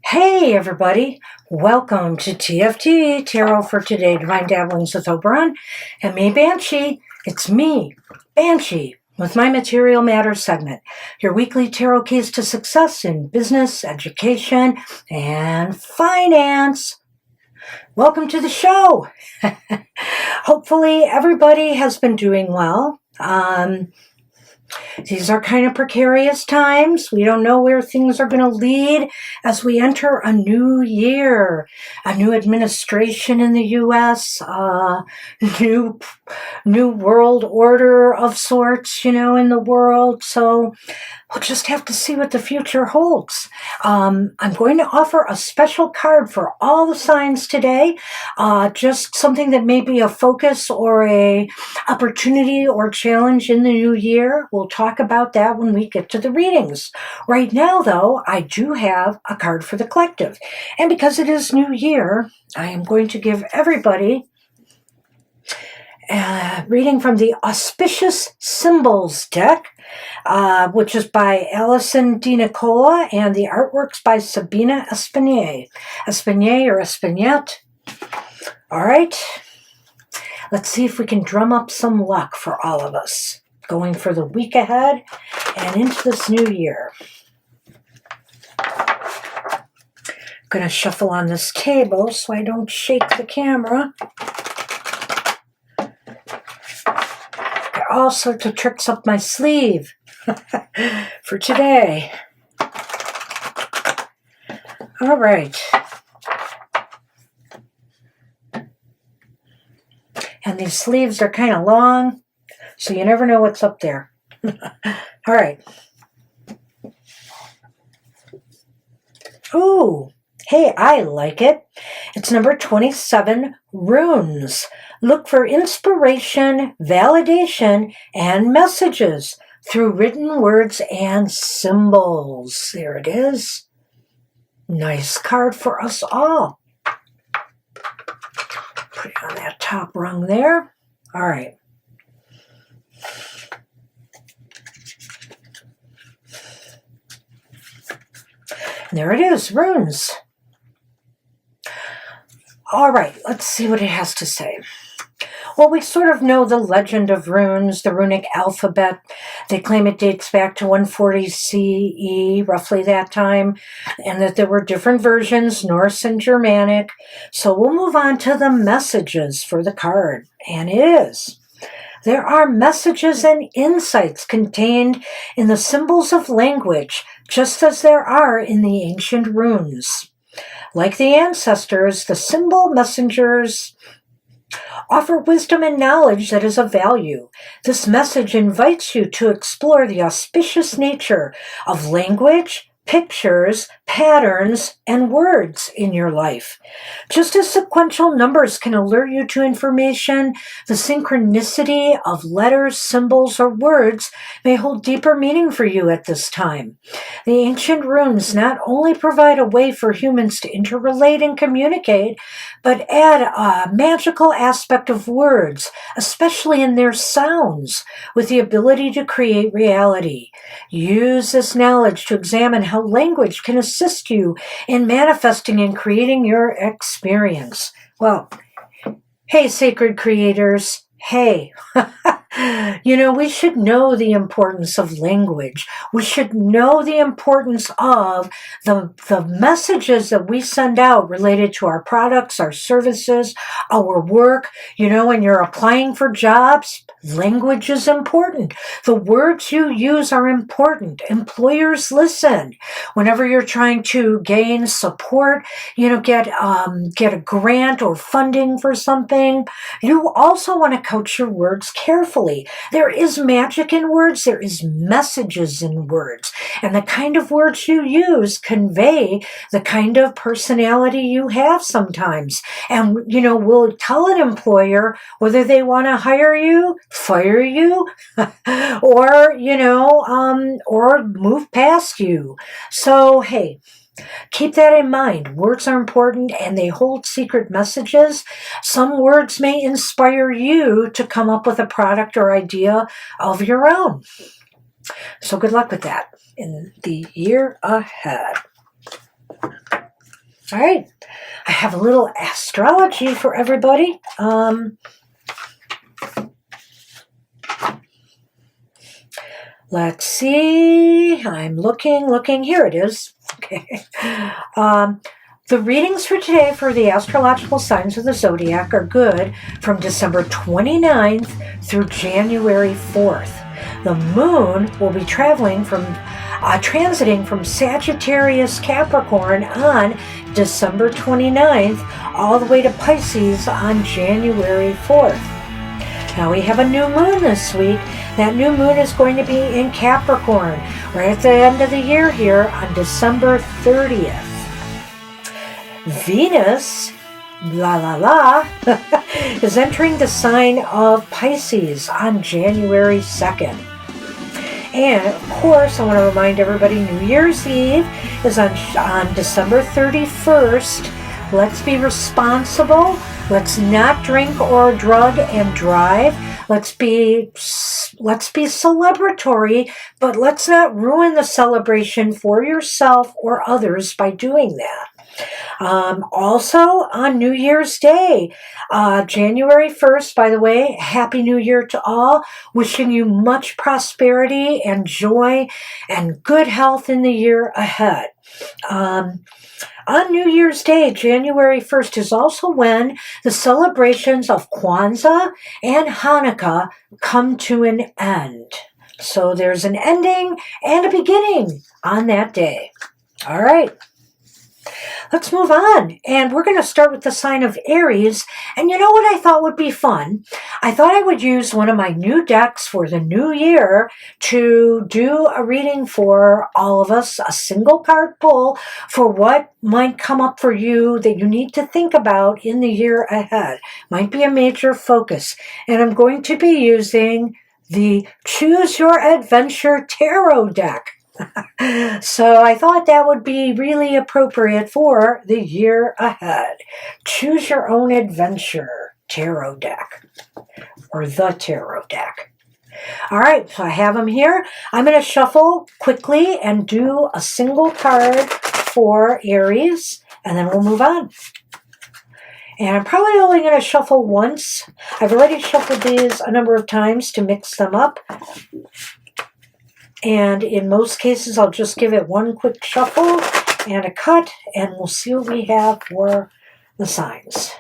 Hey everybody, welcome to TFT, Tarot for Today, Divine Dabblings with Oberon, and me, Banshee. It's me, Banshee, with my Material Matters segment, your weekly tarot keys to success in business, education, and finance. Welcome to the show. Hopefully everybody has been doing well. These are kind of precarious times. We don't know where things are going to lead as we enter a new year, a new administration in the U.S., new world order of sorts, in the world. So we'll just have to see what the future holds. I'm going to offer a special card for all the signs today, just something that may be a focus or a opportunity or challenge in the new year. We'll talk about that when we get to the readings. Right now, though, I do have a card for the collective. And because it is New Year, I am going to give everybody a reading from the Auspicious Symbols deck, which is by Alison Di Nicola, and the artwork's by Sabina Espinier. Espinier or Espinette. All right. Let's see if we can drum up some luck for all of us going for the week ahead and into this new year. I'm going to shuffle on this table so I don't shake the camera. Got all sorts of tricks up my sleeve for today. All right. And these sleeves are kind of long, so you never know what's up there. All right. Ooh, hey, I like it. It's number 27, Runes. Look for inspiration, validation, and messages through written words and symbols. There it is. Nice card for us all. Put it on that top rung there. All right. There it is, runes. All right, let's see what it has to say. Well, we sort of know the legend of runes, the runic alphabet. They claim it dates back to 140 CE, roughly that time, and that there were different versions, Norse and Germanic. So we'll move on to the messages for the card, and it is: there are messages and insights contained in the symbols of language, just as there are in the ancient runes. Like the ancestors, the symbol messengers offer wisdom and knowledge that is of value. This message invites you to explore the auspicious nature of language, pictures, patterns, and words in your life. Just as sequential numbers can alert you to information, the synchronicity of letters, symbols, or words may hold deeper meaning for you at this time. The ancient runes not only provide a way for humans to interrelate and communicate, but add a magical aspect of words, especially in their sounds, with the ability to create reality. Use this knowledge to examine how language can assist you in manifesting and creating your experience. Well, hey, sacred creators, hey. We should know the importance of language. We should know the importance of the messages that we send out related to our products, our services, our work. When you're applying for jobs, language is important. The words you use are important. Employers listen. Whenever you're trying to gain support, get a grant or funding for something, you also want to couch your words carefully. carefully. There is magic in words. There is messages in words. And the kind of words you use convey the kind of personality you have sometimes. And, we'll tell an employer whether they want to hire you, fire you, or, or move past you. So, hey, keep that in mind. Words are important and they hold secret messages. Some words may inspire you to come up with a product or idea of your own. So good luck with that in the year ahead. All right. I have a little astrology for everybody. Let's see. I'm looking. Here it is. Okay. The readings for today for the astrological signs of the zodiac are good from December 29th through January 4th. The moon will be transiting from Sagittarius Capricorn on December 29th all the way to Pisces on January 4th. Now we have a new moon this week. That new moon is going to be in Capricorn right at the end of the year here on December 30th. Venus, is entering the sign of Pisces on January 2nd. And, of course, I want to remind everybody New Year's Eve is on December 31st. Let's be responsible. Let's not drink or drug and drive. Let's be celebratory, but let's not ruin the celebration for yourself or others by doing that. Also, on New Year's Day, January 1st, by the way, Happy New Year to all. Wishing you much prosperity and joy and good health in the year ahead. On New Year's Day, January 1st, is also when the celebrations of Kwanzaa and Hanukkah come to an end. So there's an ending and a beginning on that day. All right. Let's move on, and we're going to start with the sign of Aries. And you know what I thought would be fun? I thought I would use one of my new decks for the new year to do a reading for all of us, a single card pull for what might come up for you that you need to think about in the year ahead. Might be a major focus. And I'm going to be using the Choose Your Adventure Tarot deck. So I thought that would be really appropriate for the year ahead. Choose Your Own Adventure Tarot deck, or the Tarot deck. All right, so I have them here. I'm going to shuffle quickly and do a single card for Aries, and then we'll move on. And I'm probably only going to shuffle once. I've already shuffled these a number of times to mix them up. And in most cases, I'll just give it one quick shuffle and a cut, and we'll see what we have for the signs.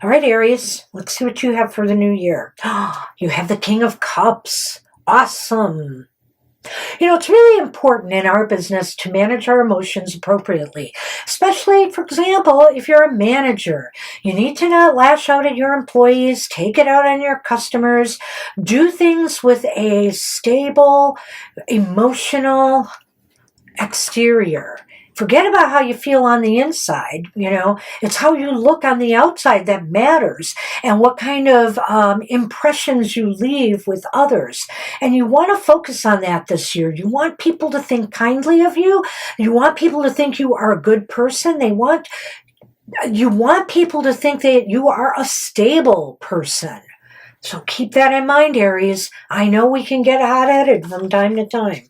All right, Aries, let's see what you have for the new year. You have the King of Cups. Awesome. It's really important in our business to manage our emotions appropriately, especially, for example, if you're a manager. You need to not lash out at your employees, take it out on your customers, do things with a stable, emotional exterior. Forget about how you feel on the inside, It's how you look on the outside that matters, and what kind of impressions you leave with others. And you want to focus on that this year. You want people to think kindly of you. You want people to think you are a good person. You want people to think that you are a stable person. So keep that in mind, Aries. I know we can get hot-headed from time to time.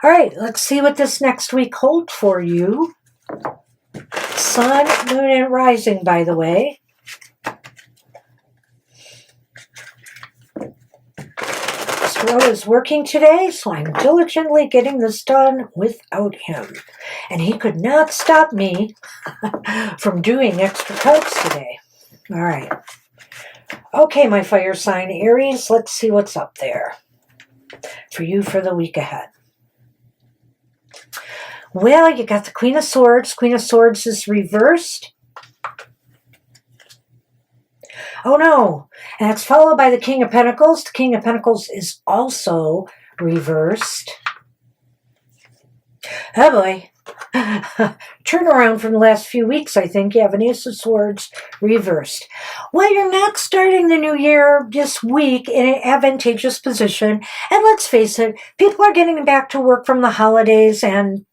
All right, let's see what this next week holds for you. Sun, moon, and rising, by the way. Astro is working today, so I'm diligently getting this done without him. And he could not stop me from doing extra cards today. All right. Okay, my fire sign Aries, let's see what's up there for you for the week ahead. Well, you got the Queen of Swords. Queen of Swords is reversed. Oh no. And it's followed by the King of Pentacles. The King of Pentacles is also reversed. Oh boy. Turn around from the last few weeks, I think. You have an Ace of Swords reversed. Well, you're not starting the new year this week in an advantageous position. And let's face it, people are getting back to work from the holidays and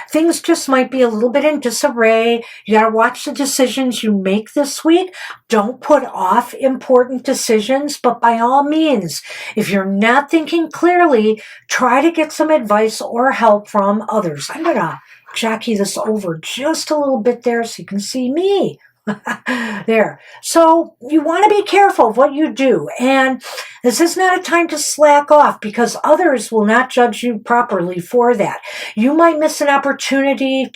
things just might be a little bit in disarray. You got to watch the decisions you make this week. Don't put off important decisions, but by all means, if you're not thinking clearly, try to get some advice or help from others. I'm going to jockey this over just a little bit there so you can see me. There. So you want to be careful of what you do. And this is not a time to slack off because others will not judge you properly for that. You might miss an opportunity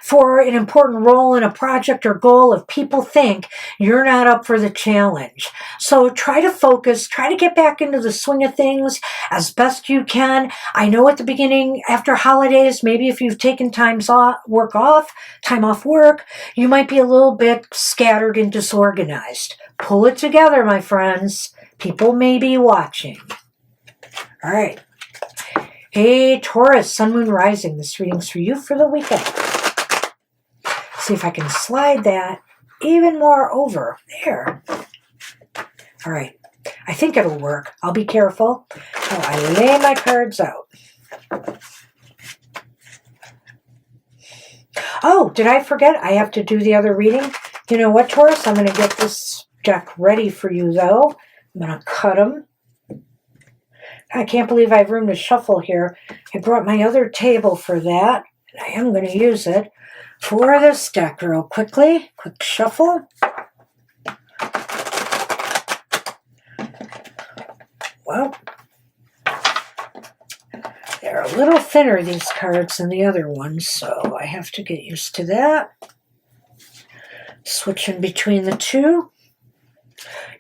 for an important role in a project or goal if people think you're not up for the challenge. So try to focus, try to get back into the swing of things as best you can. I know at the beginning, after holidays, maybe if you've taken time off work, you might be a little bit scattered and disorganized. Pull it together, my friends. People may be watching. All right. Hey, Taurus, Sun, Moon, Rising. This reading's for you for the weekend. See if I can slide that even more over. There. All right. I think it'll work. I'll be careful. Oh, I lay my cards out. Oh, did I forget? I have to do the other reading. You know what, Taurus? I'm going to get this deck ready for you, though. I'm going to cut them. I can't believe I have room to shuffle here. I brought my other table for that. And I am going to use it for this deck real quickly. Quick shuffle. Well, they're a little thinner, these cards, than the other ones, so I have to get used to that. Switching between the two.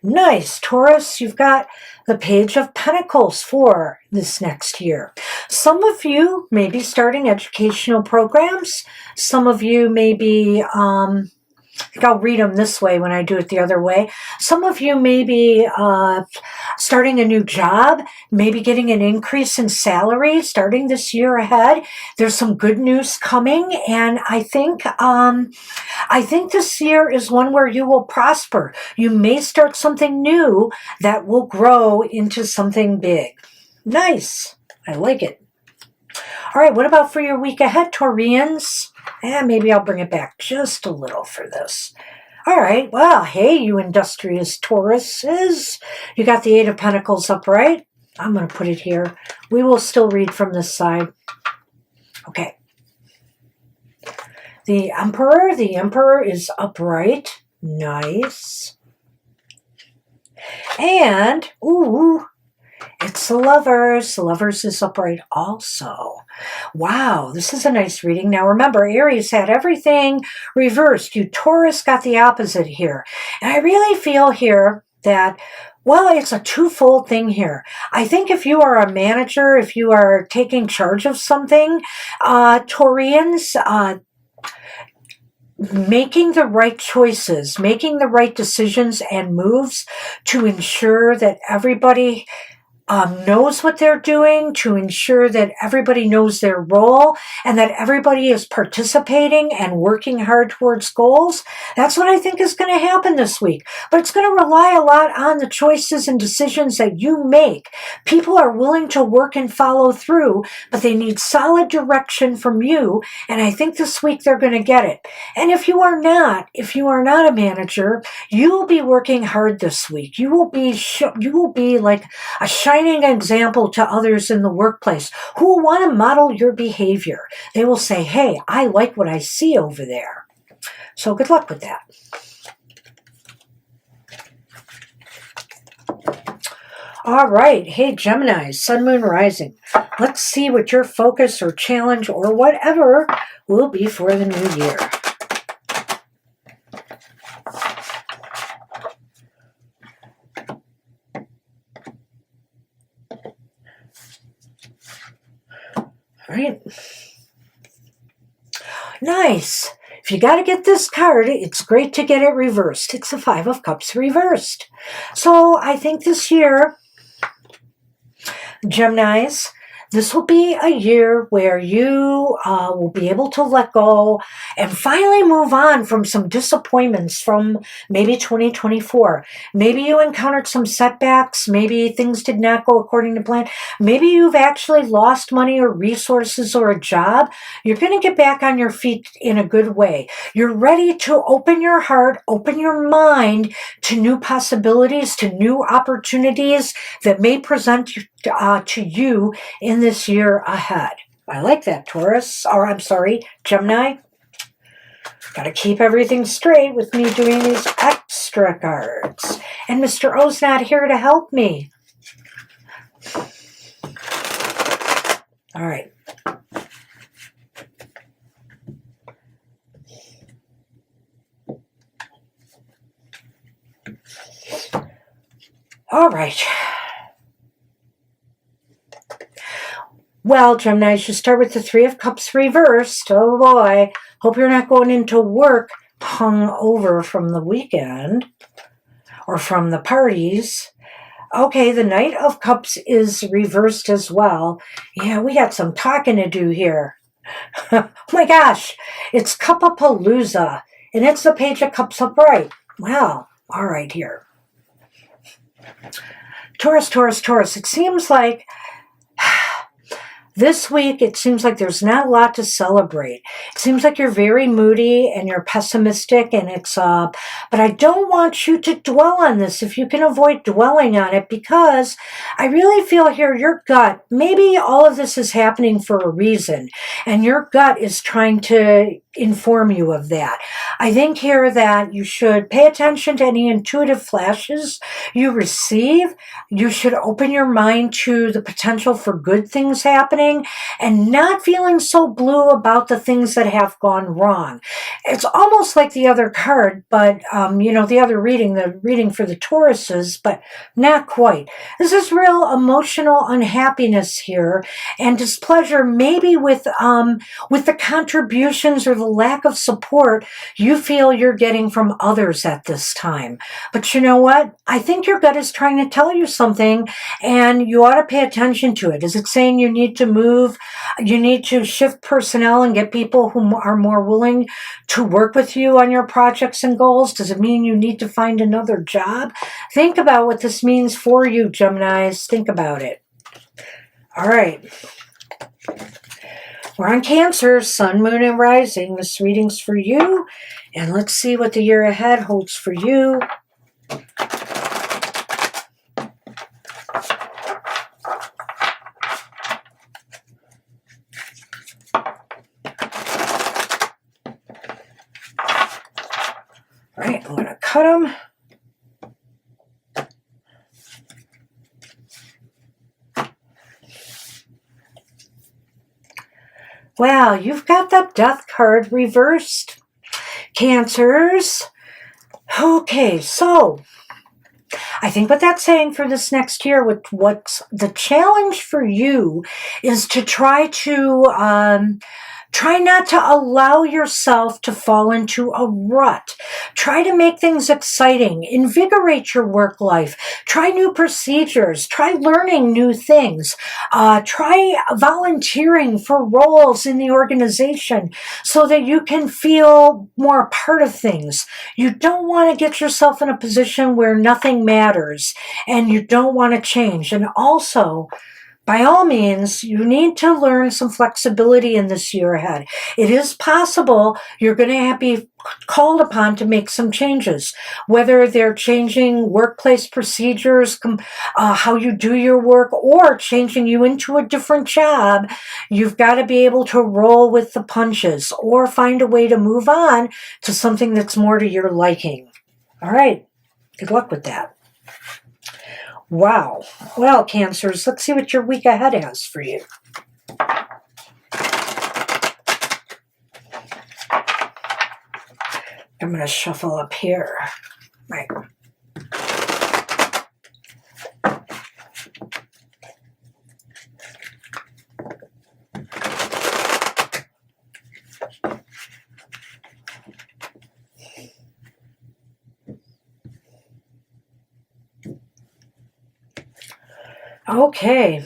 Nice, Taurus, you've got the Page of Pentacles for this next year. Some of you may be starting educational programs. Some of you may be... I think I'll read them this way when I do it the other way. Some of you may be starting a new job, maybe getting an increase in salary starting this year ahead. There's some good news coming, and I think this year is one where you will prosper. You may start something new that will grow into something big. Nice. I like it. All right, what about for your week ahead, Taurians? And maybe I'll bring it back just a little for this. All right, well, hey, you industrious Tauruses. You got the Eight of Pentacles upright. I'm going to put it here. We will still read from this side. Okay. The Emperor is upright. Nice. And, ooh, it's the Lovers. The Lovers is upright also. Wow, this is a nice reading. Now remember, Aries had everything reversed. You Taurus got the opposite here. And I really feel here that, well, it's a twofold thing here. I think if you are a manager, if you are taking charge of something, Taurians, making the right choices, making the right decisions and moves to ensure that everybody knows what they're doing, to ensure that everybody knows their role and that everybody is participating and working hard towards goals. That's what I think is going to happen this week. But it's going to rely a lot on the choices and decisions that you make. People are willing to work and follow through, but they need solid direction from you. And I think this week they're going to get it. And if you are not a manager, you will be working hard this week. You will be like a shining example to others in the workplace who will want to model your behavior. They will say, hey, I like what I see over there. So good luck with that. All right. Hey, Gemini, Sun, Moon, Rising. Let's see what your focus or challenge or whatever will be for the new year. Right. Nice. if you got to get this card, it's great to get it reversed. It's the Five of Cups reversed. So I think this year, Geminis, this will be a year where you will be able to let go and finally move on from some disappointments from maybe 2024. Maybe you encountered some setbacks. Maybe things did not go according to plan. Maybe you've actually lost money or resources or a job. You're going to get back on your feet in a good way. You're ready to open your heart, open your mind to new possibilities, to new opportunities that may present to you in this year ahead. I like that, Taurus. Or I'm sorry, Gemini. Got to keep everything straight with me doing these extra cards. And Mr. O's not here to help me. All right. All right. Well, Gemini, you start with the Three of Cups reversed. Oh boy. Hope you're not going into work hung over from the weekend or from the parties. Okay, the Knight of Cups is reversed as well. Yeah, we got some talking to do here. Oh my gosh, it's Cupapalooza, and it's the Page of Cups upright. Wow, all right here. Taurus, Taurus, Taurus. It seems like this week, it seems like there's not a lot to celebrate. It seems like you're very moody and you're pessimistic, and but I don't want you to dwell on this if you can avoid dwelling on it, because I really feel here your gut, maybe all of this is happening for a reason, and your gut is trying to inform you of that. I think here that you should pay attention to any intuitive flashes you receive. You should open your mind to the potential for good things happening and not feeling so blue about the things that have gone wrong. It's almost like the other card, but the other reading, the reading for the Tauruses, but not quite. This is real emotional unhappiness here and displeasure, maybe with the contributions or the lack of support you feel you're getting from others at this time. But you know what? I think your gut is trying to tell you something, and you ought to pay attention to it. Is it saying you need to move, you need to shift personnel and get people who are more willing to work with you on your projects and goals? Does it mean you need to find another job? Think about what this means for you, Geminis. Think about it. All right. We're on Cancer, Sun, Moon, and Rising. This reading's for you. And let's see what the year ahead holds for you. All right, I'm going to cut them. Wow, you've got the Death card reversed, Cancers. Okay, so I think what that's saying for this next year, what's the challenge for you is to try not to allow yourself to fall into a rut. Try to make things exciting. Invigorate your work life. Try new procedures. Try learning new things. Try volunteering for roles in the organization so that you can feel more a part of things. You don't want to get yourself in a position where nothing matters and you don't want to change. And also, by all means, you need to learn some flexibility in this year ahead. It is possible you're going to be called upon to make some changes, whether they're changing workplace procedures, how you do your work, or changing you into a different job. You've got to be able to roll with the punches or find a way to move on to something that's more to your liking. All right. Good luck with that. Wow. Well, Cancers, let's see what your week ahead has for you. I'm going to shuffle up here. Right. Okay.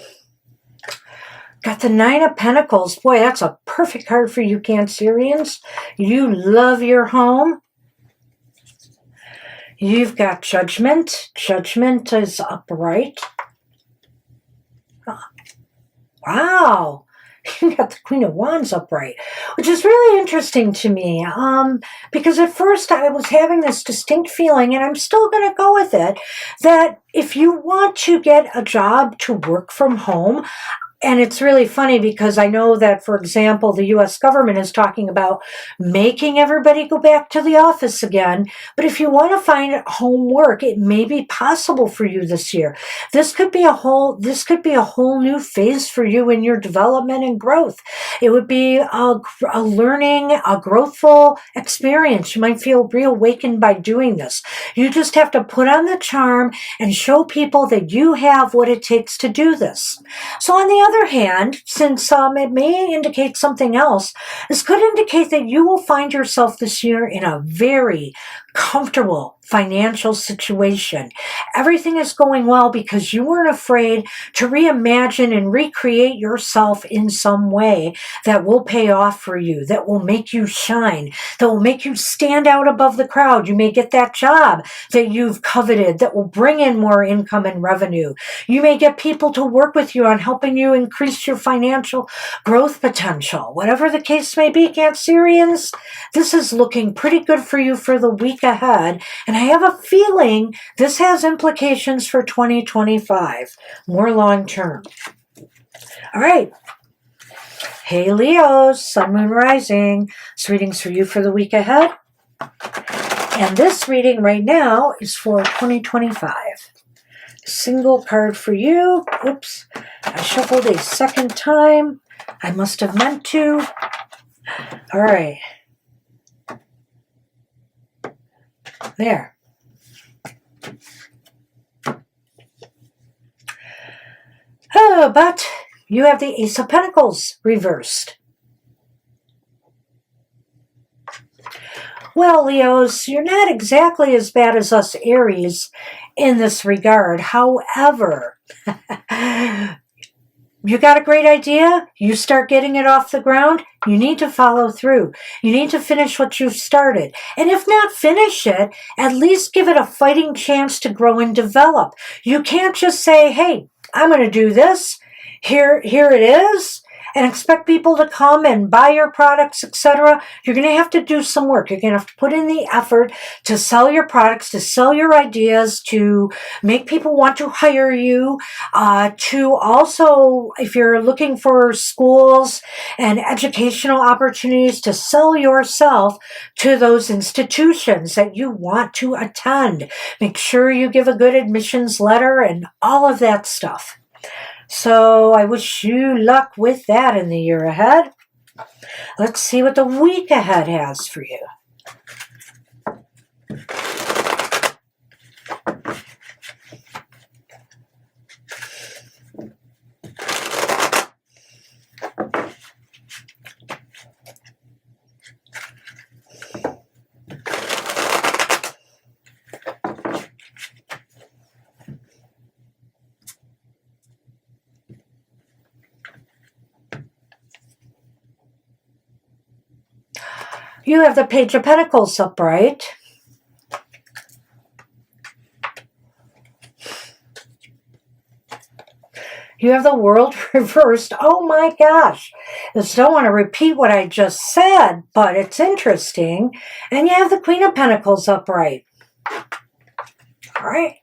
Got the Nine of Pentacles. Boy, that's a perfect card for you, Cancerians. You love your home. You've got Judgment. Judgment is upright. Wow. You got the Queen of Wands upright, which is really interesting to me, because at first I was having this distinct feeling, and I'm still going to go with it, that if you want to get a job to work from home, and it's really funny because I know that, for example, the U.S. government is talking about making everybody go back to the office again. But if you want to find home work, it may be possible for you this year. This could be a whole new phase for you in your development and growth. It would be a learning, a growthful experience. You might feel reawakened by doing this. You just have to put on the charm and show people that you have what it takes to do this. So on the other hand, since it may indicate something else, this could indicate that you will find yourself this year in a very comfortable financial situation. Everything is going well because you weren't afraid to reimagine and recreate yourself in some way that will pay off for you, that will make you shine, that will make you stand out above the crowd. You may get that job that you've coveted that will bring in more income and revenue. You may get people to work with you on helping you increase your financial growth potential. Whatever the case may be, Cancerians, this is looking pretty good for you for the week ahead. And I have a feeling this has implications for 2025, more long term. All right. Hey, Leos, Sun, Moon, Rising. This reading's for you for the week ahead. And this reading right now is for 2025. Single card for you. Oops, I shuffled a second time. I must have meant to. All right. There. Oh, but you have the Ace of Pentacles reversed. Well, Leos, you're not exactly as bad as us Aries in this regard. However, you got a great idea, you start getting it off the ground, you need to follow through. You need to finish what you've started. And if not finish it, at least give it a fighting chance to grow and develop. You can't just say, hey, I'm going to do this. Here it is. And expect people to come and buy your products, etc. You're going to have to do some work. You're going to have to put in the effort to sell your products, to sell your ideas, to make people want to hire you, to also, if you're looking for schools and educational opportunities, to sell yourself to those institutions that you want to attend. Make sure you give a good admissions letter and all of that stuff. So I wish you luck with that in the year ahead. Let's see what the week ahead has for you. You have the Page of Pentacles upright. You have the World reversed. Oh my gosh. I just don't want to repeat what I just said, but it's interesting. And you have the Queen of Pentacles upright. All right.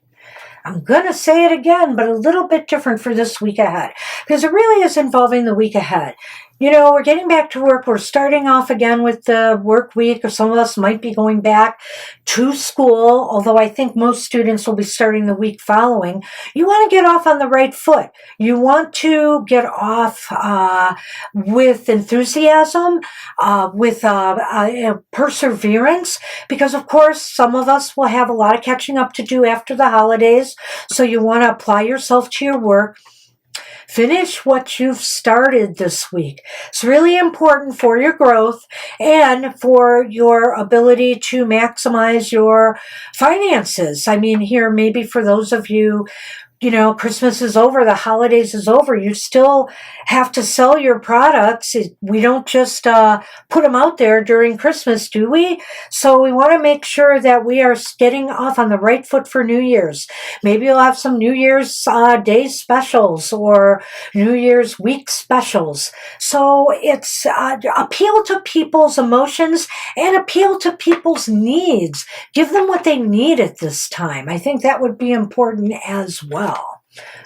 I'm going to say it again, but a little bit different for this week ahead, because it really is involving the week ahead. You know, we're getting back to work. We're starting off again with the work week, or some of us might be going back to school, although I think most students will be starting the week following. You want to get off on the right foot. You want to get off with enthusiasm, with perseverance, because of course some of us will have a lot of catching up to do after the holidays. So you want to apply yourself to your work. Finish what you've started this week. It's really important for your growth and for your ability to maximize your finances. I mean, here, maybe for those of you you know, Christmas is over, the holidays is over. You still have to sell your products. We don't just put them out there during Christmas, do we? So we want to make sure that we are getting off on the right foot for New Year's. Maybe you'll have some New Year's Day specials or New Year's week specials. So it's appeal to people's emotions and appeal to people's needs. Give them what they need at this time. I think that would be important as well.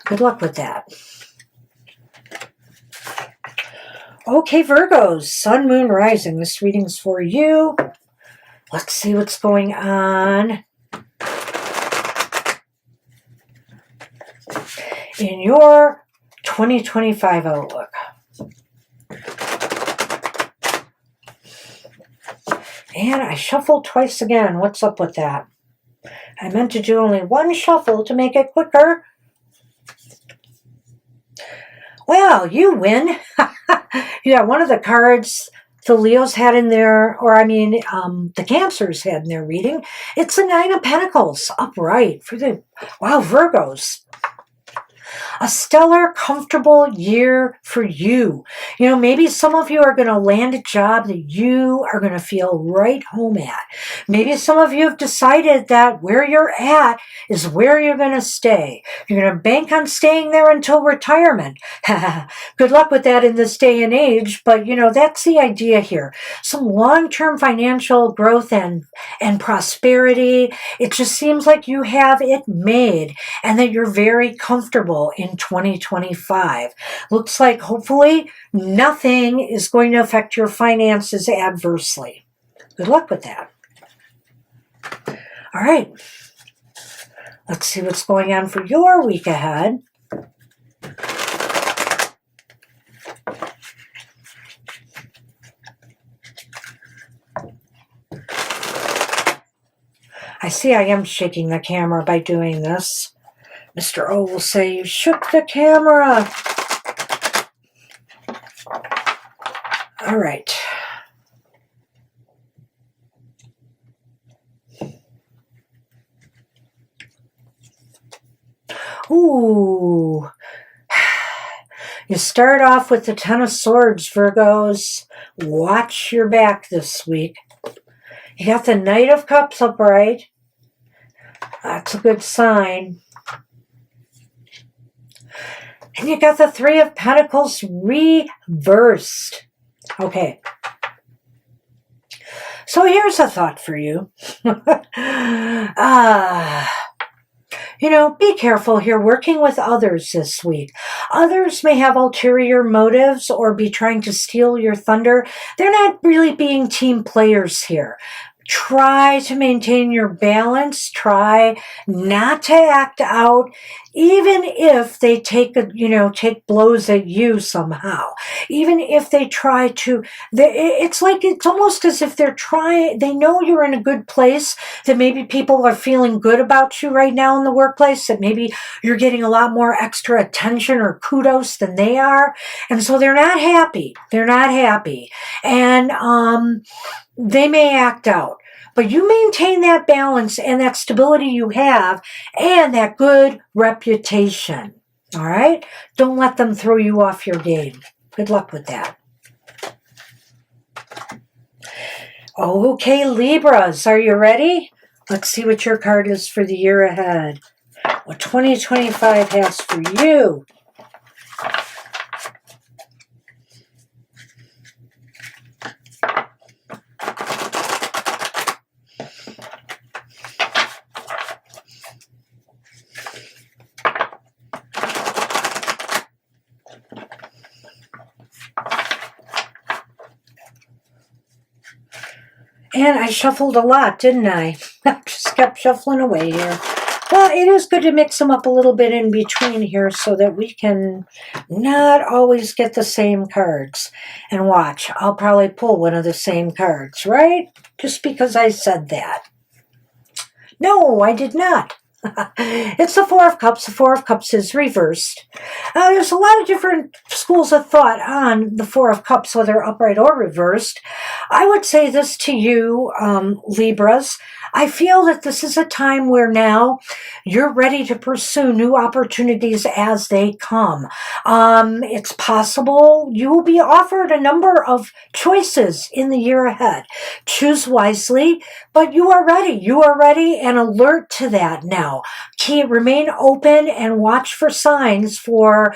Good luck with that. Okay, Virgos, Sun, Moon, Rising. This reading's for you. Let's see what's going on in your 2025 outlook. And I shuffled twice again. What's up with that? I meant to do only one shuffle to make it quicker. Well, you win. Yeah, one of the cards the Leos had in their, the Cancers had in their reading. It's the Nine of Pentacles, upright for the, wow, Virgos. A stellar, comfortable year for you. You know, maybe some of you are going to land a job that you are going to feel right home at. Maybe some of you have decided that where you're at is where you're going to stay. You're going to bank on staying there until retirement. Good luck with that in this day and age, but, you know, that's the idea here. Some long-term financial growth and prosperity. It just seems like you have it made and that you're very comfortable in 2025. Looks like hopefully nothing is going to affect your finances adversely. Good luck with that. All right. Let's see what's going on for your week ahead. I see I am shaking the camera by doing this. Mr. O will say, you shook the camera. All right. Ooh. You start off with the Ten of Swords, Virgos. Watch your back this week. You got the Knight of Cups upright. That's a good sign. And you got the Three of Pentacles reversed. Okay. So here's a thought for you. You know, be careful here working with others this week. Others may have ulterior motives or be trying to steal your thunder. They're not really being team players here. Try to maintain your balance. Try not to act out, even if they take blows at you somehow. Even if they try to, it's almost as if they know you're in a good place, that maybe people are feeling good about you right now in the workplace, that maybe you're getting a lot more extra attention or kudos than they are. And so they're not happy. They're not happy. And, they may act out, but you maintain that balance and that stability you have and that good reputation. All right? Don't let them throw you off your game. Good luck with that. Okay, Libras, are you ready? Let's see what your card is for the year ahead. What 2025 has for you. And I shuffled a lot, didn't I? Just kept shuffling away here. Well, it is good to mix them up a little bit in between here so that we can not always get the same cards. And watch, I'll probably pull one of the same cards, right? Just because I said that. No, I did not. It's the Four of Cups. The Four of Cups is reversed. There's a lot of different schools of thought on the Four of Cups, whether upright or reversed. I would say this to you, Libras. I feel that this is a time where now you're ready to pursue new opportunities as they come. It's possible you will be offered a number of choices in the year ahead. Choose wisely, but you are ready. You are ready and alert to that now. Remain open and watch for signs for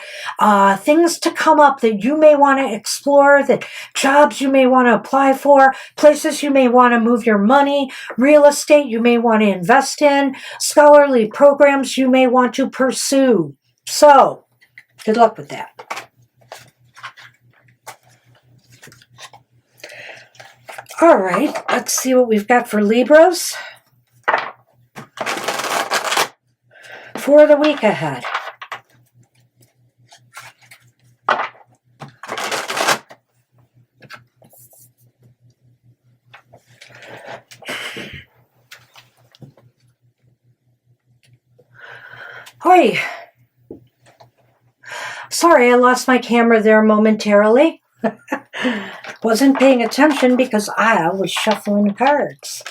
things to come up that you may want to explore, that jobs you may want to apply for, places you may want to move your money, real estate you may want to invest in, scholarly programs you may want to pursue. So, good luck with that. All right, let's see what we've got for Libras for the week ahead. Hoi. Sorry, I lost my camera there momentarily. Wasn't paying attention because I was shuffling cards.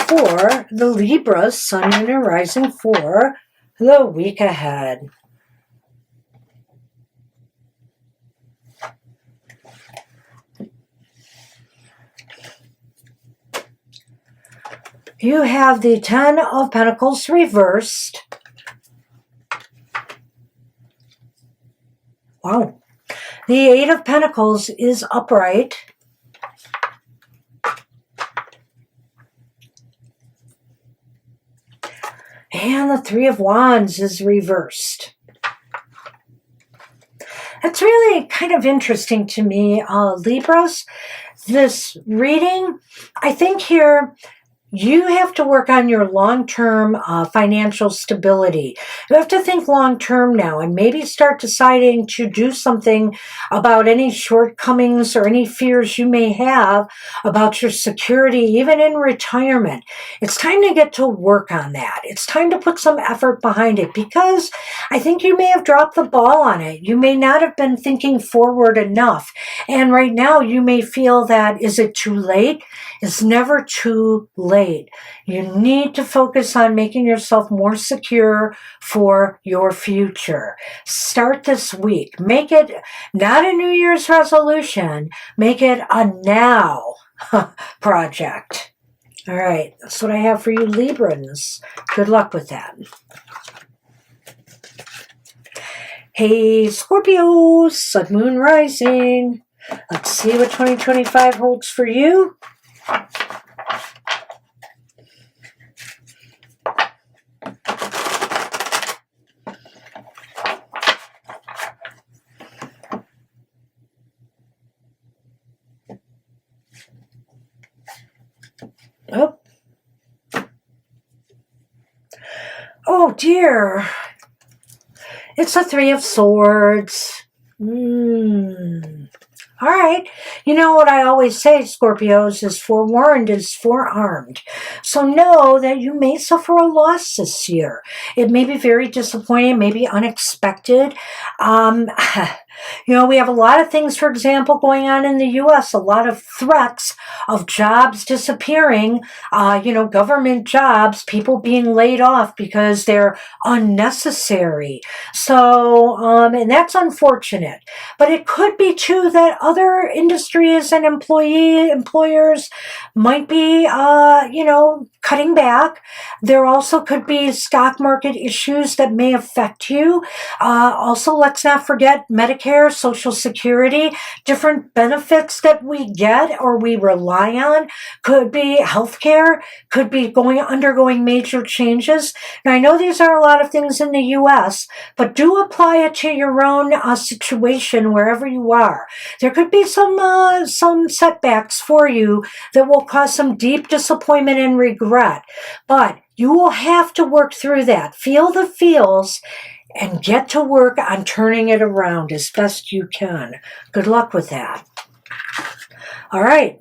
For the Libras, Sun, Moon, and Rising for the week ahead. You have the Ten of Pentacles reversed. Wow. The Eight of Pentacles is upright. And the Three of Wands is reversed. It's really kind of interesting to me, Libras. This reading, I think here, you have to work on your long-term financial stability. You have to think long-term now and maybe start deciding to do something about any shortcomings or any fears you may have about your security, even in retirement. It's time to get to work on that. It's time to put some effort behind it because I think you may have dropped the ball on it. You may not have been thinking forward enough. And right now you may feel that, is it too late? It's never too late. You need to focus on making yourself more secure for your future. Start this week. Make it not a New Year's resolution. Make it a now project. All right, that's what I have for you, Librans. Good luck with that. Hey, Scorpios, Sun, Moon, Rising. Let's see what 2025 holds for you. Oh. Oh dear. It's a Three of Swords. All right. You know what I always say, Scorpios, is forewarned is forearmed. So know that you may suffer a loss this year. It may be very disappointing, maybe unexpected. You know, we have a lot of things, for example, going on in the U.S., a lot of threats of jobs disappearing, you know, government jobs, people being laid off because they're unnecessary. So, and that's unfortunate. But it could be, too, that other industries and employers might be, you know, cutting back. There also could be stock market issues that may affect you. Also, let's not forget Medicare, Social Security, different benefits that we get or we rely on. Could be healthcare, could be undergoing major changes. Now, I know these are a lot of things in the U.S., but do apply it to your own situation wherever you are. There could be some setbacks for you that will cause some deep disappointment and regret, but you will have to work through that. Feel the feels and get to work on turning it around as best you can. Good luck with that. All right.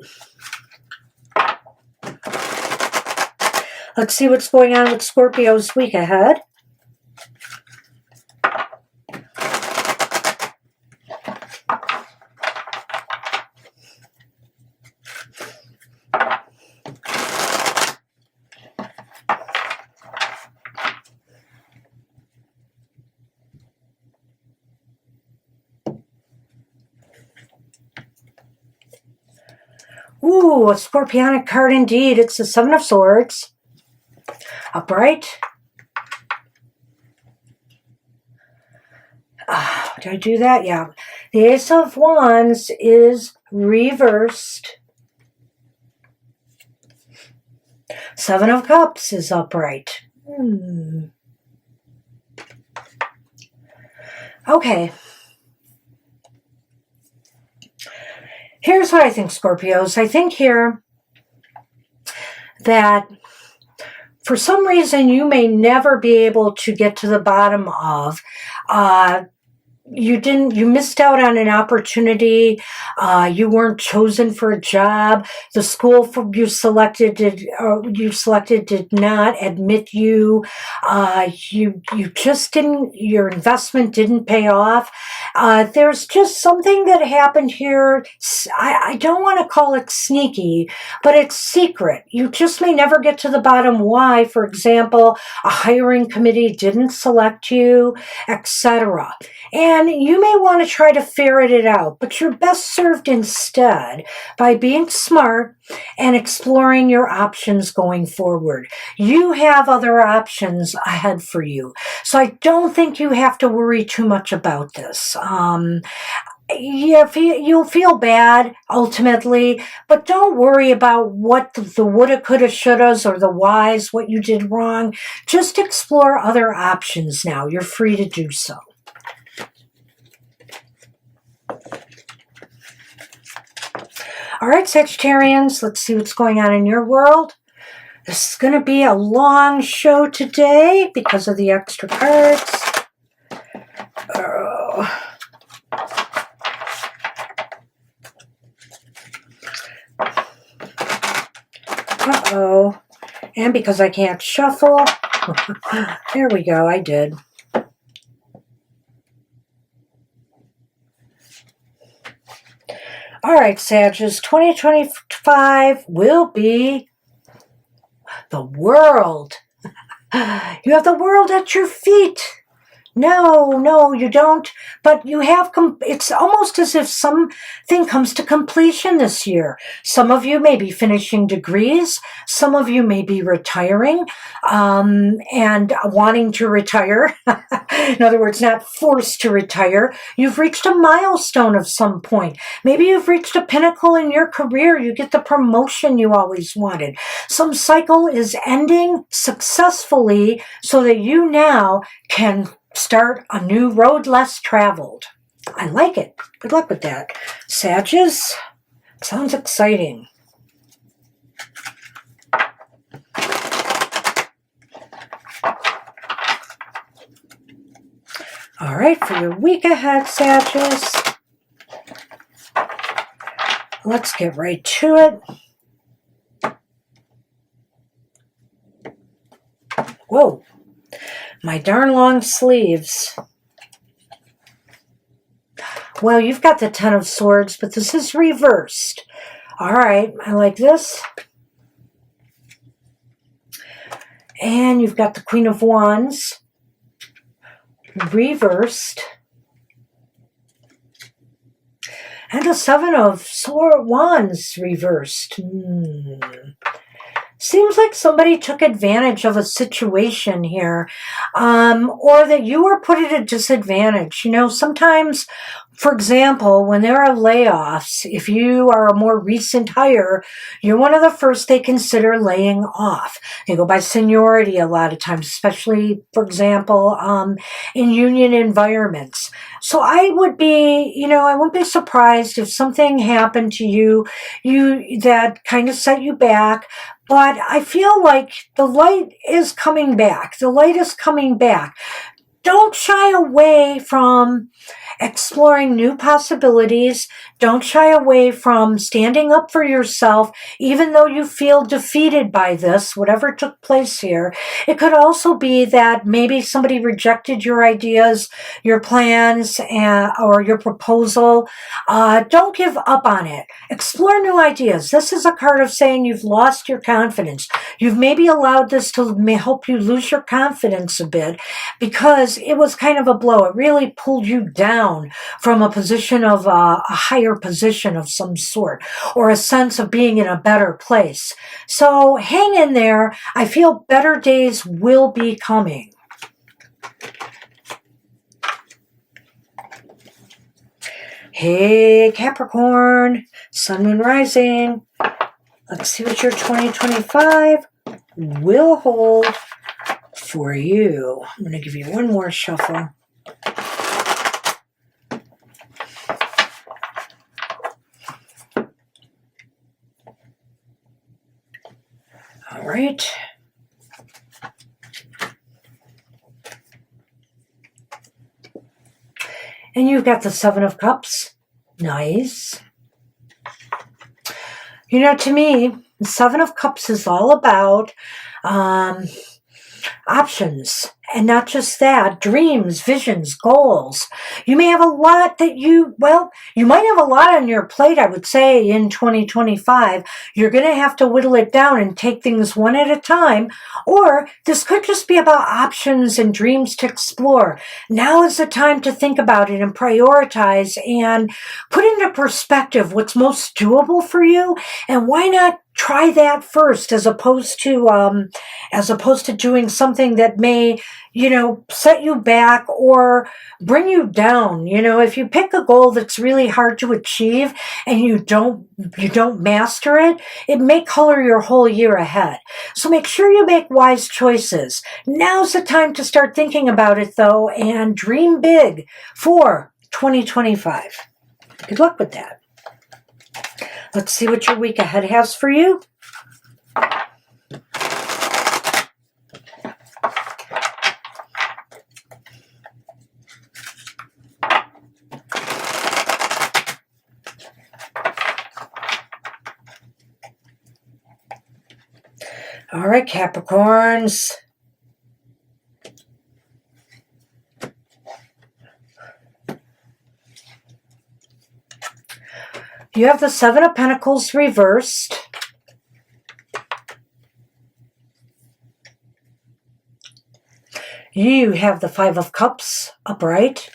Let's see what's going on with Scorpio's week ahead. Ooh, a scorpionic card indeed. It's the Seven of Swords. Upright. Did I do that? Yeah. The Ace of Wands is reversed. Seven of Cups is upright. Okay. Here's what I think, Scorpios. I think here that for some reason you may never be able to get to the bottom of. You missed out on an opportunity. You weren't chosen for a job. The school you selected did not admit you. You just didn't. Your investment didn't pay off. There's just something that happened here. I don't want to call it sneaky, but it's secret. You just may never get to the bottom why. For example, a hiring committee didn't select you, etc. And you may want to try to ferret it out, but you're best served instead by being smart and exploring your options going forward. You have other options ahead for you. So I don't think you have to worry too much about this. Yeah, you'll feel bad ultimately, but don't worry about what the woulda, coulda, shouldas or the whys, what you did wrong. Just explore other options now. You're free to do so. All right, Sagittarians, let's see what's going on in your world. This is going to be a long show today because of the extra cards. Uh-oh. And because I can't shuffle. There we go, I did. All right, Sagittarius, 2025 will be the world. You have the world at your feet. No, you don't. But you have, it's almost as if something comes to completion this year. Some of you may be finishing degrees. Some of you may be retiring and wanting to retire. In other words, not forced to retire. You've reached a milestone of some point. Maybe you've reached a pinnacle in your career. You get the promotion you always wanted. Some cycle is ending successfully so that you now can start a new road less traveled. I like it. Good luck with that. Sagittarius, sounds exciting. All right, for your week ahead, Sagittarius, let's get right to it. Whoa. My darn long sleeves. Well, you've got the Ten of Swords, but this is reversed. All right, I like this. And you've got the Queen of Wands reversed. And a Seven of Wands reversed. Seems like somebody took advantage of a situation here, or that you were put at a disadvantage. You know, sometimes, for example, when there are layoffs, if you are a more recent hire, you're one of the first they consider laying off. They go by seniority a lot of times, especially, for example, in union environments. So I would be, I wouldn't be surprised if something happened to you that kind of set you back. But I feel like the light is coming back. The light is coming back. don't shy away from exploring new possibilities. Don't shy away from standing up for yourself, even though you feel defeated by this, whatever took place here. It could also be that maybe somebody rejected your ideas, your plans, or your proposal. Don't give up on it. Explore new ideas. This is a card of saying you've lost your confidence. You've maybe allowed this to help you lose your confidence a bit because it was kind of a blow. It really pulled you down from a position of a higher position of some sort, or a sense of being in a better place. So hang in there. I feel better days will be coming. Hey, Capricorn, Sun, Moon, Rising. Let's see what your 2025 will hold for you. I'm going to give you one more shuffle. All right. And you've got the Seven of Cups. Nice. You know, to me, the Seven of Cups is all about options. And not just that, dreams, visions, goals. You may have a lot that you might have a lot on your plate, I would say, in 2025. You're going to have to whittle it down and take things one at a time. Or this could just be about options and dreams to explore. Now is the time to think about it and prioritize and put into perspective what's most doable for you. And why not try that first as opposed to doing something that may, set you back or bring you down. If you pick a goal that's really hard to achieve and you don't master it, it may color your whole year ahead. So make sure you make wise choices. Now's the time to start thinking about it though, and dream big for 2025. Good luck with that. Let's see what your week ahead has for you. All right, Capricorns. You have the Seven of Pentacles reversed. You have the Five of Cups upright.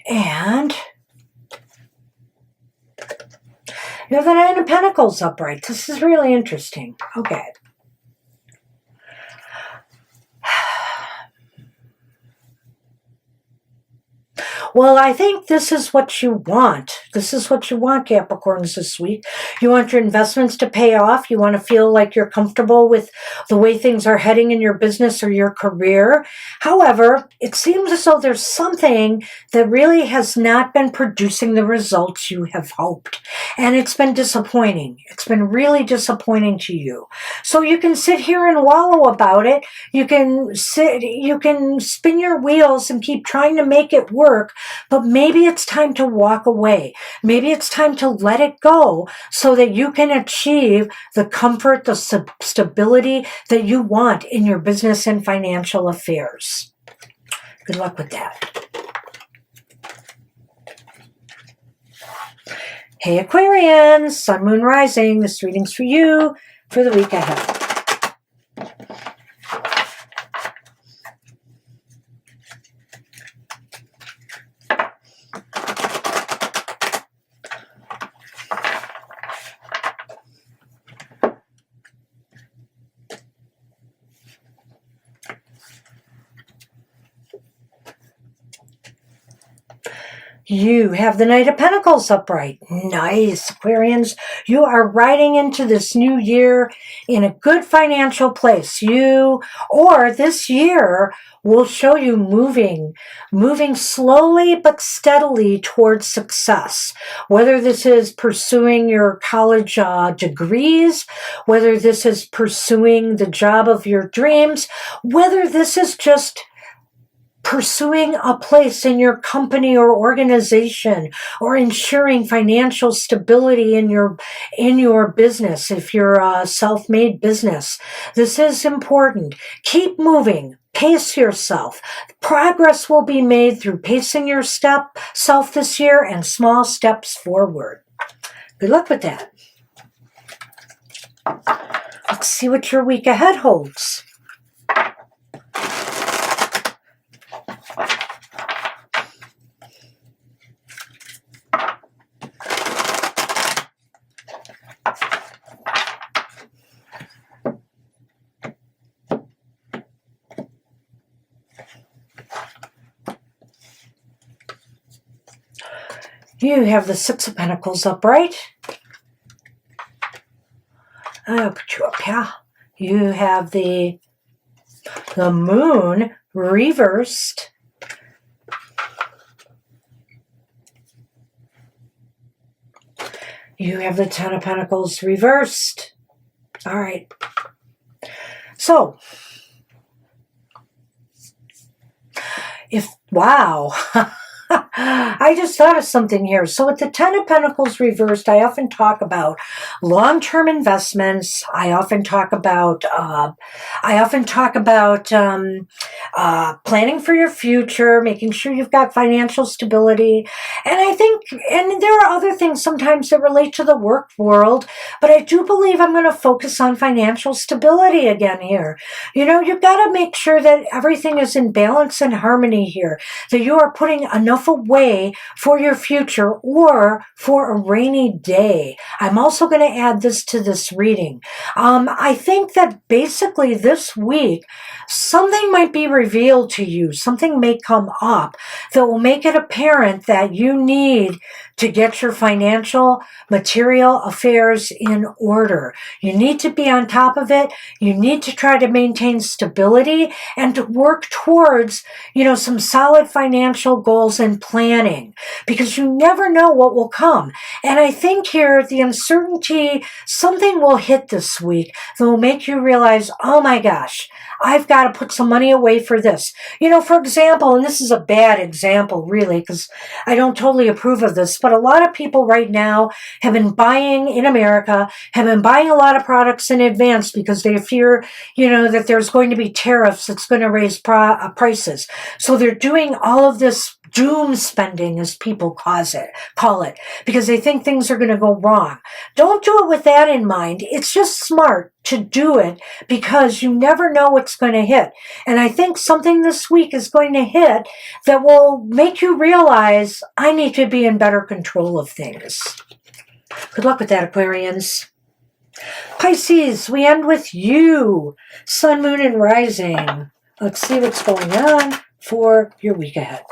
And you have the Nine of Pentacles upright. This is really interesting. Okay. Well, I think this is what you want. This is what you want, Capricorns, this week. You want your investments to pay off. You want to feel like you're comfortable with the way things are heading in your business or your career. However, it seems as though there's something that really has not been producing the results you have hoped. And it's been disappointing. It's been really disappointing to you. So you can sit here and wallow about it. You can spin your wheels and keep trying to make it work. But maybe it's time to walk away. Maybe it's time to let it go so that you can achieve the comfort, the stability that you want in your business and financial affairs. Good luck with that. Hey, Aquarians, Sun, Moon, Rising. This reading's for you for the week ahead. you have the Knight of Pentacles upright. Nice, Aquarians. You are riding into this new year in a good financial place. This year will show you moving slowly but steadily towards success. Whether this is pursuing your college degrees, whether this is pursuing the job of your dreams, whether this is just pursuing a place in your company or organization, or ensuring financial stability in your business if you're a self-made business. This is important. Keep moving. Pace yourself. Progress will be made through pacing yourself this year and small steps forward. Good luck with that. Let's see what your week ahead holds. You have the Six of Pentacles upright. I'll put you up here. You have the Moon reversed. You have the Ten of Pentacles reversed. All right. So, wow. I just thought of something here. So with the Ten of Pentacles reversed, I often talk about long-term investments. I often talk about planning for your future, making sure you've got financial stability. And there are other things sometimes that relate to the work world, but I do believe I'm going to focus on financial stability again here. You've got to make sure that everything is in balance and harmony here, that you are putting enough away for your future or for a rainy day. I'm also going to add this to this reading. I think that basically this week, something might be revealed to you. Something may come up that will make it apparent that you need to get your financial, material affairs in order. You need to be on top of it. You need to try to maintain stability and to work towards, some solid financial goals and planning, because you never know what will come. And I think here, the uncertainty, something will hit this week that will make you realize, oh my gosh, I've got to put some money away for this. For example, and this is a bad example really, because I don't totally approve of this, but a lot of people right now have been buying in America, have been buying a lot of products in advance because they fear, that there's going to be tariffs that's going to raise prices. So they're doing all of this doom spending, as people call it, because they think things are going to go wrong. Don't do it with that in mind. It's just smart to do it because you never know what's going to hit. And I think something this week is going to hit that will make you realize, I need to be in better control of things. Good luck with that, Aquarians. Pisces, we end with you. Sun, Moon, and Rising. Let's see what's going on for your week ahead.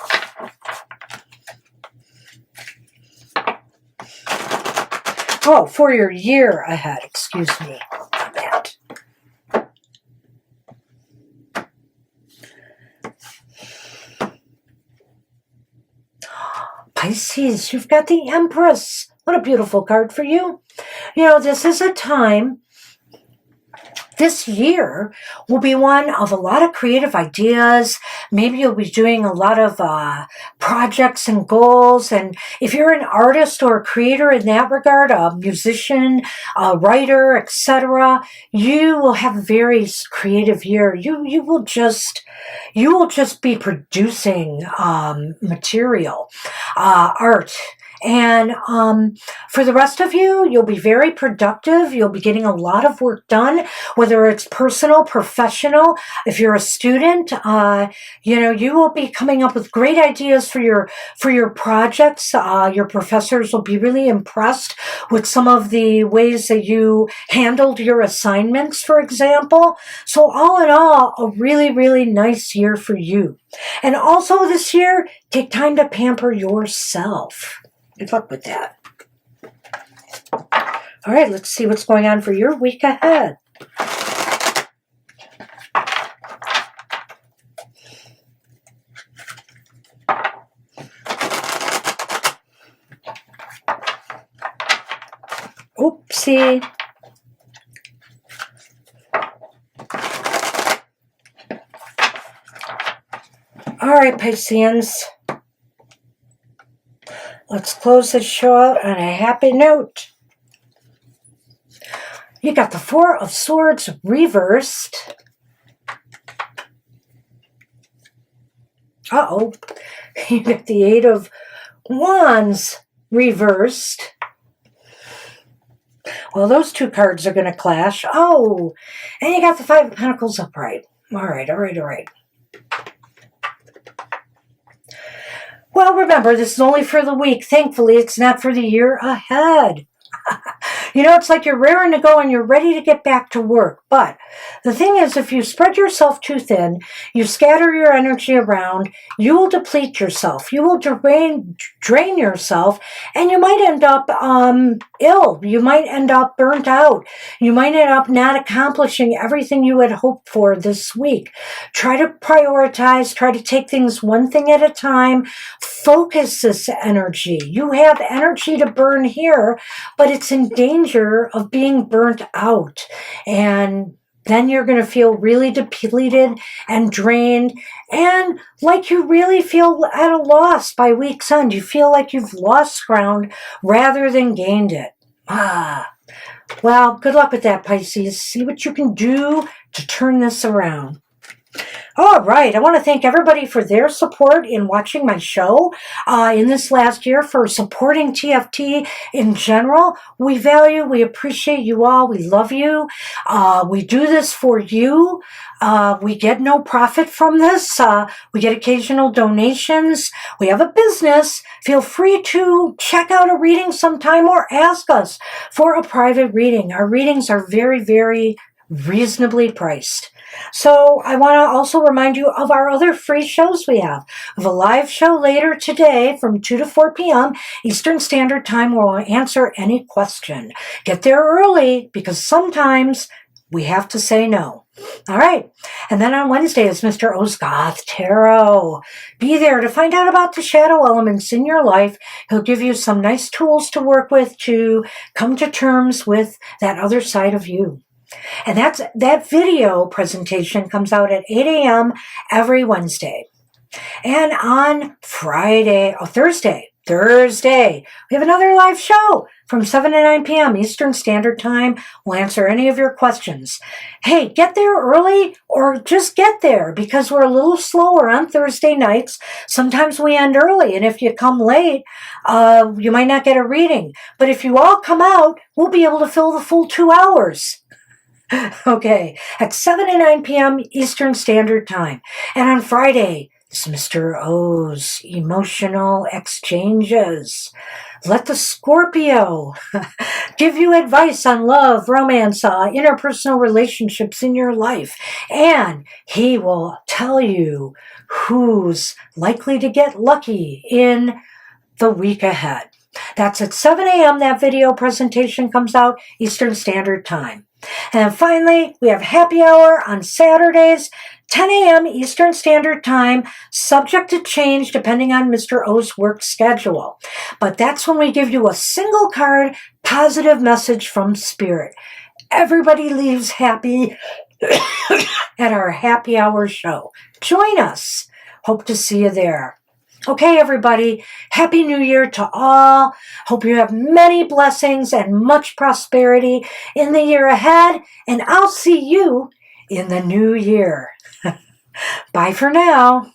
Oh, for your year ahead, excuse me. That. Pisces, you've got the Empress. What a beautiful card for you. This is a time, this year will be one of a lot of creative ideas. Maybe you'll be doing a lot of projects and goals. And if you're an artist or a creator in that regard, a musician, a writer, etc., you will have a very creative year. You will just be producing material, art, And for the rest of you, you'll be very productive. You'll be getting a lot of work done, whether it's personal, professional. If you're a student, you will be coming up with great ideas for your projects. Your professors will be really impressed with some of the ways that you handled your assignments, for example. So all in all, a really, really nice year for you. And also this year, take time to pamper yourself. Good luck with that. All right, let's see what's going on for your week ahead. Oopsie. All right, Pisceans. Let's close this show out on a happy note. You got the Four of Swords reversed. Uh-oh. You got the Eight of Wands reversed. Well, those two cards are going to clash. Oh, and you got the Five of Pentacles upright. All right. Well, remember, this is only for the week. Thankfully, it's not for the year ahead. It's like you're raring to go and you're ready to get back to work. But the thing is, if you spread yourself too thin, you scatter your energy around, you will deplete yourself. You will drain yourself, and you might end up ill. You might end up burnt out. You might end up not accomplishing everything you had hoped for this week. Try to prioritize. Try to take things one thing at a time. Focus this energy. You have energy to burn here, but it's in danger of being burnt out. And then you're going to feel really depleted and drained, and like you really feel at a loss by week's end. You feel like you've lost ground rather than gained it. Well, good luck with that, Pisces. See what you can do to turn this around. All right, I want to thank everybody for their support in watching my show in this last year, for supporting TFT in general. We appreciate you all. We love you. We do this for you. We get no profit from this. We get occasional donations. We have a business. Feel free to check out a reading sometime or ask us for a private reading. Our readings are very, very reasonably priced. So I want to also remind you of our other free shows we have. We have a live show later today from 2 to 4 p.m. Eastern Standard Time where we'll answer any question. Get there early because sometimes we have to say no. All right. And then on Wednesday is Mr. O's Goth Tarot. Be there to find out about the shadow elements in your life. He'll give you some nice tools to work with to come to terms with that other side of you. And that video presentation comes out at 8 a.m. every Wednesday. And on Thursday, we have another live show from 7 to 9 p.m. Eastern Standard Time. We'll answer any of your questions. Hey, get there early or just get there because we're a little slower on Thursday nights. Sometimes we end early, and if you come late, you might not get a reading. But if you all come out, we'll be able to fill the full 2 hours. Okay, at 7 to 9 p.m. Eastern Standard Time. And on Friday, it's Mr. O's Emotional Exchanges. Let the Scorpio give you advice on love, romance, interpersonal relationships in your life. And he will tell you who's likely to get lucky in the week ahead. That's at 7 a.m. That video presentation comes out Eastern Standard Time. And finally, we have happy hour on Saturdays, 10 a.m. Eastern Standard Time, subject to change depending on Mr. O's work schedule. But that's when we give you a single card, positive message from Spirit. Everybody leaves happy at our happy hour show. Join us. Hope to see you there. Okay, everybody, Happy New Year to all. Hope you have many blessings and much prosperity in the year ahead, and I'll see you in the new year. Bye for now.